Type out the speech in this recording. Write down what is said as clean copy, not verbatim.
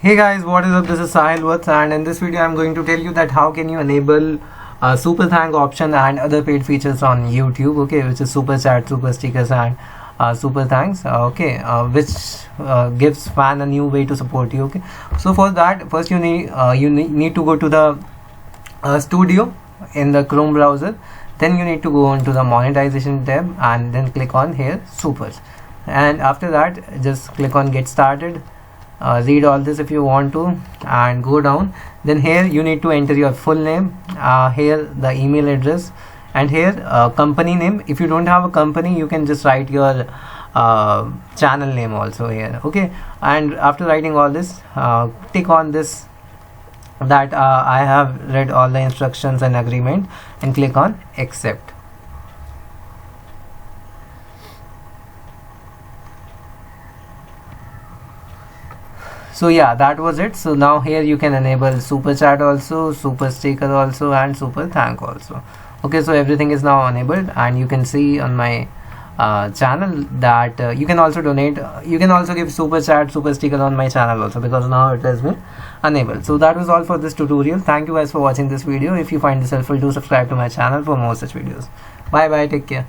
Hey guys, what is up? This is Sahil Vats, and in this video I'm going to tell you that how can you enable super thank option and other paid features on YouTube, okay, which is super chat, super stickers and super thanks, which gives fan a new way to support you, okay. So for that, first you need to go to the studio in the Chrome browser. Then you need to go on to the monetization tab and then click on here supers, and after that just click on get started. Read all this if you want to and go down. Then here you need to enter your full name, here the email address, and here company name. If you don't have a company, you can just write your channel name also here, okay. And after writing all this, tick on this that I have read all the instructions and agreement, and click on accept. So yeah, that was it. So now here you can enable super chat also, super sticker also, and super thank also, okay. So everything is now enabled, and you can see on my channel that you can also donate, you can also give super chat, super sticker on my channel also, because now it has been enabled. So that was all for this tutorial. Thank you guys for watching this video. If you find this helpful, do subscribe to my channel for more such videos. Bye bye, take care.